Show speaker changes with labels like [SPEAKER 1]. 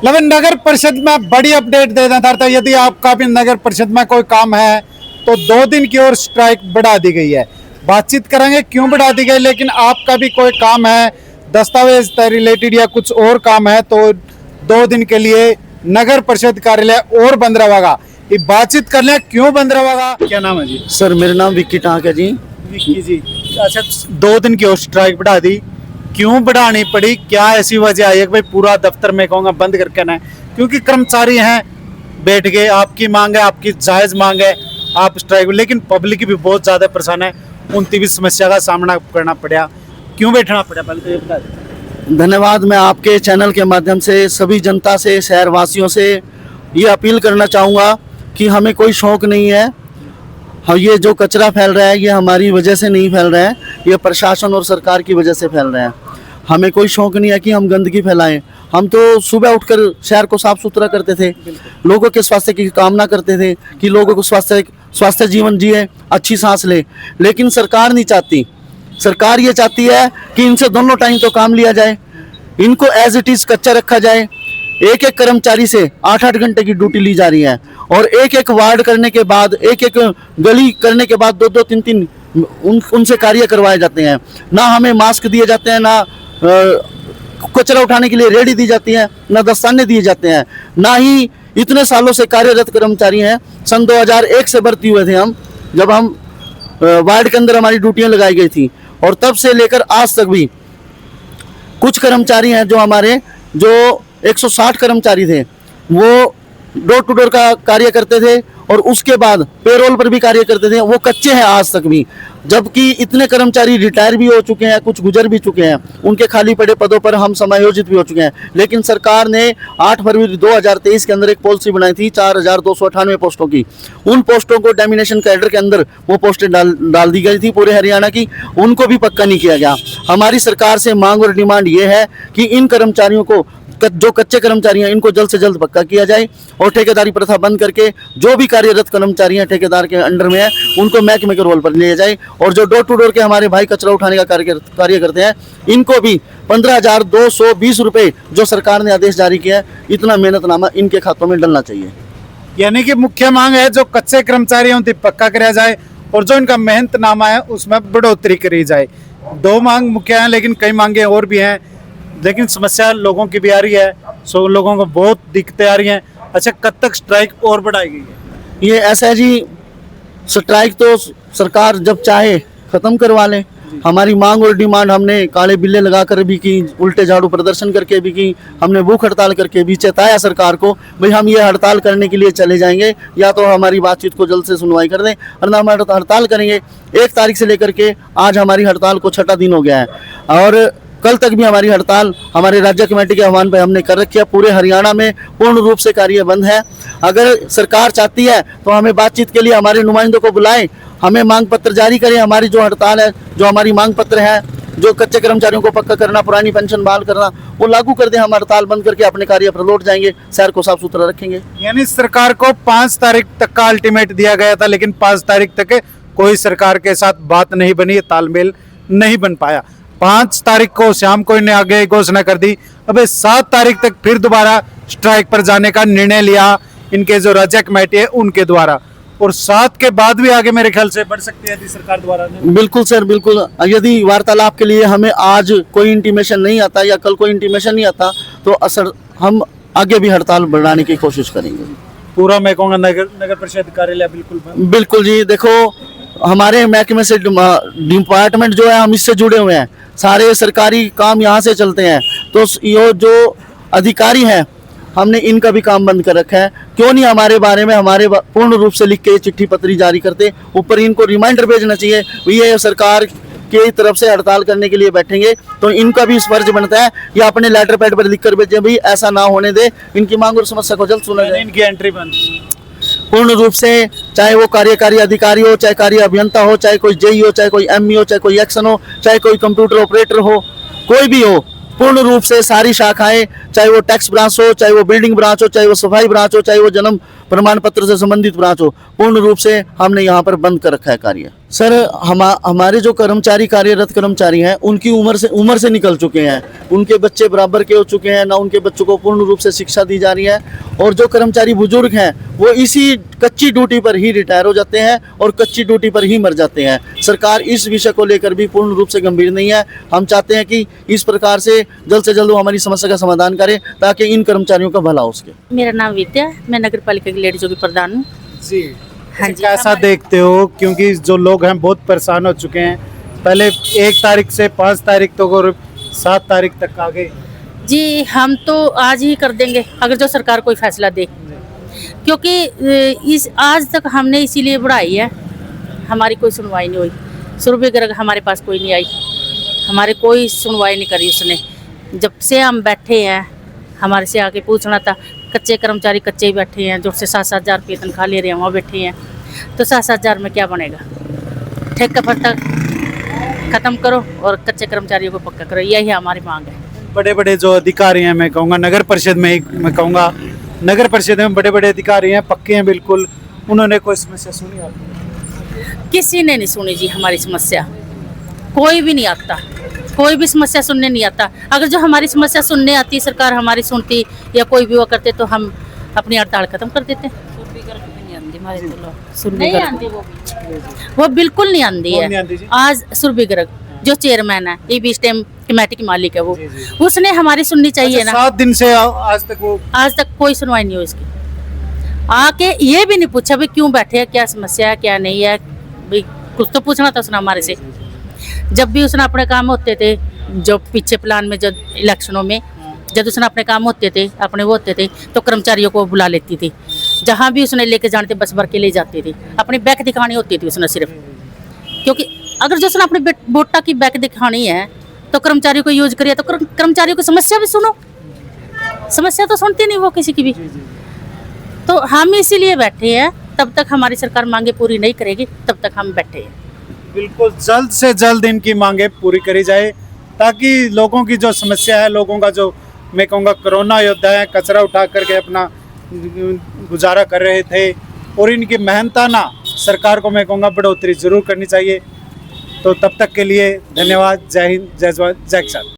[SPEAKER 1] लेकिन नगर परिषद में बड़ी अपडेट दे देता था। यदि आपका भी नगर परिषद में कोई काम है तो 2 दिन की और स्ट्राइक बढ़ा दी गई है। बातचीत करेंगे क्यों बढ़ा दी गई, लेकिन आपका भी कोई काम है दस्तावेज से रिलेटेड या कुछ और काम है तो 2 दिन के लिए नगर परिषद कार्यालय और बंद रहेगा। ये बातचीत कर ले क्यों बंद रहेगा। क्या नाम है जी?
[SPEAKER 2] सर मेरा नाम विक्की टांक है जी।
[SPEAKER 1] विक्की जी, अच्छा 2 दिन की और स्ट्राइक बढ़ा दी, क्यों बढ़ानी पड़ी? क्या ऐसी वजह आई है कि भाई पूरा दफ्तर में कहूँगा बंद करके ना, क्योंकि कर्मचारी हैं बैठ गए, आपकी मांग है, आपकी जायज मांग है, आप स्ट्राइक, लेकिन पब्लिक भी बहुत ज्यादा परेशान है, उनकी भी समस्या का सामना करना पड़ा, क्यों बैठना पड़ा पहले तो ये बता दें।
[SPEAKER 2] धन्यवाद। मैं आपके चैनल के माध्यम से सभी जनता से, शहरवासियों से ये अपील करना चाहूँगा कि हमें कोई शौक नहीं है। हाँ, ये जो कचरा फैल रहा है ये हमारी वजह से नहीं फैल रहा है, ये प्रशासन और सरकार की वजह से फैल रहा है। हमें कोई शौक नहीं है कि हम गंदगी फैलाएं। हम तो सुबह उठकर शहर को साफ सुथरा करते थे, लोगों के स्वास्थ्य की कामना करते थे कि लोगों को स्वास्थ्य जीवन जिए, अच्छी सांस ले, लेकिन सरकार नहीं चाहती। सरकार ये चाहती है कि इनसे दोनों टाइम तो काम लिया जाए, इनको एज इट इज कच्चा रखा जाए। एक एक कर्मचारी से 8-8 घंटे की ड्यूटी ली जा रही है और एक एक वार्ड करने के बाद, एक एक गली करने के बाद 2-2, 3-3 उनसे कार्य करवाए जाते हैं। ना हमें मास्क दिए जाते हैं, ना कचरा उठाने के लिए रेडी दी जाती है, ना दस्ताने दिए जाते हैं, ना ही इतने सालों से कार्यरत कर्मचारी हैं। सन 2001 से भर्ती हुए थे हम, जब हम वार्ड के अंदर हमारी ड्यूटियां लगाई गई थी, और तब से लेकर आज तक भी कुछ कर्मचारी हैं जो हमारे, जो 160 कर्मचारी थे, वो डोर टू डोर का कार्य करते थे और उसके बाद पेरोल पर भी कार्य करते थे, वो कच्चे हैं आज तक भी। जबकि इतने कर्मचारी रिटायर भी हो चुके हैं, कुछ गुजर भी चुके हैं, उनके खाली पड़े पदों पर हम समायोजित भी हो चुके हैं। लेकिन सरकार ने 8 फरवरी 2023 के अंदर एक पॉलिसी बनाई थी 4298 पोस्टों की। उन पोस्टों को डैमिनेशन कैडर के अंदर वो पोस्टें डाल दी गई थी पूरे हरियाणा की, उनको भी पक्का नहीं किया गया। हमारी सरकार से मांग और डिमांड ये है कि इन कर्मचारियों को, जो कच्चे कर्मचारी हैं, इनको जल्द से जल्द पक्का किया जाए और ठेकेदारी प्रथा बंद करके जो भी कार्यरत कर्मचारी हैं ठेकेदार के अंडर में है, उनको महकमे के रोल पर लिया जाए। और जो डोर टू डोर के हमारे भाई कचरा उठाने का कार्य करते हैं, इनको भी 15,220 रुपये जो सरकार ने आदेश जारी किया है, इतना मेहनतनामा इनके खातों में डलना चाहिए।
[SPEAKER 1] यानी कि मुख्य मांग है जो कच्चे कर्मचारी हैं उनकी पक्का कराया जाए और जो इनका मेहनतनामा है उसमें बढ़ोतरी करी जाए। 2 मांग मुख्य हैं, लेकिन कई मांगे और भी हैं, लेकिन समस्या लोगों की भी आ रही है, सो लोगों को बहुत दिक्कतें आ रही हैं। अच्छा, कब तक स्ट्राइक और बढ़ाई गई है?
[SPEAKER 2] ये ऐसा है जी, स्ट्राइक तो सरकार जब चाहे खत्म करवा ले। हमारी मांग और डिमांड हमने काले बिल्ले लगाकर भी की, उल्टे झाड़ू प्रदर्शन करके भी की, हमने भूख हड़ताल करके भी चेताया सरकार को भाई हम ये हड़ताल करने के लिए चले जाएंगे, या तो हमारी बातचीत को जल्द से सुनवाई कर दें, और ना हम हड़ताल करेंगे। 1 तारीख से लेकर के आज हमारी हड़ताल को 6ठा दिन हो गया है और कल तक भी हमारी हड़ताल हमारे राज्य कमेटी के आह्वान पर हमने कर रखी है। पूरे हरियाणा में पूर्ण रूप से कार्य बंद है। अगर सरकार चाहती है तो हमें बातचीत के लिए हमारे नुमाइंदों को बुलाएं, हमें मांग पत्र जारी करें। हमारी जो हड़ताल है, जो हमारी मांग पत्र है, जो कच्चे कर्मचारियों को पक्का करना, पुरानी पेंशन बहाल करना, वो लागू कर दें। हम हड़ताल बंद करके अपने कार्य पर लौट जाएंगे, शहर को साफ सुथरा रखेंगे।
[SPEAKER 1] यानी सरकार को 5 तारीख तक का अल्टीमेट दिया गया था, लेकिन 5 तारीख तक कोई सरकार के साथ बात नहीं बनी, तालमेल नहीं बन पाया। 5 तारीख को शाम को इन्हें आगे घोषणा कर दी, अब 7 तारीख तक फिर दोबारा स्ट्राइक पर जाने का निर्णय लिया इनके जो राज्य कमेटी है उनके द्वारा, और 7 के बाद भी आगे मेरे ख्याल से बढ़ सकती है यदि सरकार द्वारा।
[SPEAKER 2] बिल्कुल सर, बिल्कुल। यदि वार्तालाप के लिए हमें आज कोई इंटीमेशन नहीं आता या कल कोई इंटीमेशन नहीं आता तो असर हम आगे भी हड़ताल बढ़ाने की कोशिश करेंगे।
[SPEAKER 1] पूरा मैं कहूँगा नगर परिषद कार्यालय
[SPEAKER 2] बिल्कुल जी। देखो, हमारे महकमे से डिपार्टमेंट जो है, हम इससे जुड़े हुए हैं, सारे सरकारी काम यहाँ से चलते हैं, तो ये जो अधिकारी हैं हमने इनका भी काम बंद कर रखा है। क्यों नहीं हमारे बारे में पूर्ण रूप से लिख के चिट्ठी पत्री जारी करते, ऊपर इनको रिमाइंडर भेजना चाहिए, ये सरकार की तरफ से हड़ताल करने के लिए बैठेंगे, तो इनका भी फर्ज बनता है या अपने लेटर पैड पर लिख कर भेजे भाई ऐसा ना होने दे, इनकी मांग और समस्या को जल्द सुना जाए।
[SPEAKER 1] इनकी एंट्री बंद
[SPEAKER 2] पूर्ण रूप से, चाहे वो कार्यकारी अधिकारी हो, चाहे कार्य अभियंता हो, चाहे कोई जेई हो, चाहे कोई एमई हो, चाहे कोई एक्शन हो, चाहे कोई कंप्यूटर ऑपरेटर हो, कोई भी हो, पूर्ण रूप से सारी शाखाएं, चाहे वो टैक्स ब्रांच हो, चाहे वो बिल्डिंग ब्रांच हो, चाहे वो सफाई ब्रांच हो, चाहे वो जन्म प्रमाण पत्र से संबंधित ब्रांच हो, पूर्ण रूप से हमने यहाँ पर बंद कर रखा है कार्य। सर हमारे जो कर्मचारी कार्यरत कर्मचारी हैं उनकी उम्र से निकल चुके हैं, उनके बच्चे बराबर के हो चुके हैं, ना उनके बच्चों को पूर्ण रूप से शिक्षा दी जा रही है। और जो कर्मचारी बुजुर्ग हैं वो इसी कच्ची ड्यूटी पर ही रिटायर हो जाते हैं और कच्ची ड्यूटी पर ही मर जाते हैं। सरकार इस विषय को लेकर भी पूर्ण रूप से गंभीर नहीं है। हम चाहते हैं कि इस प्रकार से जल्द वो हमारी समस्या का समाधान करें ताकि इन कर्मचारियों का भला हो सके।
[SPEAKER 3] मेरा नाम विद्या है, मैं नगर पालिका की लेडी जोगी प्रधान हूँ।
[SPEAKER 1] जी
[SPEAKER 3] हाँ जी,
[SPEAKER 1] कैसा देखते हो, क्योंकि जो लोग हैं बहुत परेशान हो चुके हैं, पहले 1 तारीख से 5 तारीख तक और 7 तारीख तक आ गए।
[SPEAKER 3] जी हम तो आज ही कर देंगे अगर जो सरकार कोई फैसला दे, क्योंकि इस आज तक हमने इसीलिए बढ़ाई है, हमारी कोई सुनवाई नहीं हुई। सुरभि गर्ग हमारे पास कोई नहीं आई, हमारे कोई सुनवाई नहीं करी उसने। जब से हम बैठे हैं हमारे से आके पूछना था, कच्चे कर्मचारी कच्चे ही बैठे हैं, जो से 7-7 हज़ार रुपये तनख्वाह ले रहे हैं वहाँ बैठे हैं, तो 7-7 हज़ार में क्या बनेगा। ठेका पट्टा ख़त्म करो और कच्चे कर्मचारियों को पक्का करो, यही हमारी मांग है।
[SPEAKER 1] बड़े बड़े जो अधिकारी हैं, मैं कहूँगा नगर परिषद में, मैं कहूँगा नगर परिषद में बड़े बड़े अधिकारी हैं, पक्के हैं बिल्कुल, उन्होंने कोई समस्या सुनी आपने?
[SPEAKER 3] किसी ने नहीं सुनी जी हमारी समस्या, कोई भी नहीं आता, कोई भी समस्या सुनने नहीं आता। अगर जो हमारी समस्या सुनने आती, सरकार हमारी सुनती या कोई भी वो करते तो हम अपनी हड़ताल खत्म कर देते। वो बिल्कुल नहीं आती है। आज सुरभि गर्ग जो चेयरमैन है, ये भी इस टाइम कमेटी की मालिक है, वो उसने हमारी सुननी चाहिए ना।
[SPEAKER 1] 7 दिन से आज तक
[SPEAKER 3] कोई सुनवाई नहीं हुई इसकी। आके ये भी नहीं पूछा भाई क्यों बैठे हैं, क्या समस्या है क्या नहीं है, भाई कुछ तो पूछना था उसने हमारे से। जब भी उसने अपने काम होते थे, जो पीछे प्लान में जब इलेक्शनों में जब उसने अपने काम होते थे, अपने वो होते थे, तो कर्मचारियों को बुला लेती थी। जहाँ भी उसने लेके जाने थे बस भर के ले जाती थी, अपनी बैक दिखानी होती थी उसने सिर्फ। क्योंकि अगर जो उसने अपने वोटा की बैक दिखानी है तो कर्मचारियों को यूज करिए, तो कर्मचारियों की समस्या भी सुनो। समस्या तो सुनती नहीं वो किसी की भी। तो हम इसीलिए बैठे हैं, तब तक हमारी सरकार मांगे पूरी नहीं करेगी तब तक हम बैठे हैं।
[SPEAKER 1] बिल्कुल जल्द से जल्द इनकी मांगे पूरी करी जाए, ताकि लोगों की जो समस्या है, लोगों का जो मैं कहूँगा कोरोना योद्धा है, कचरा उठा करके अपना गुजारा कर रहे थे, और इनकी मेहनताना सरकार को मैं कहूँगा बढ़ोतरी जरूर करनी चाहिए। तो तब तक के लिए धन्यवाद। जय हिंद, जय जवान, जय किसान।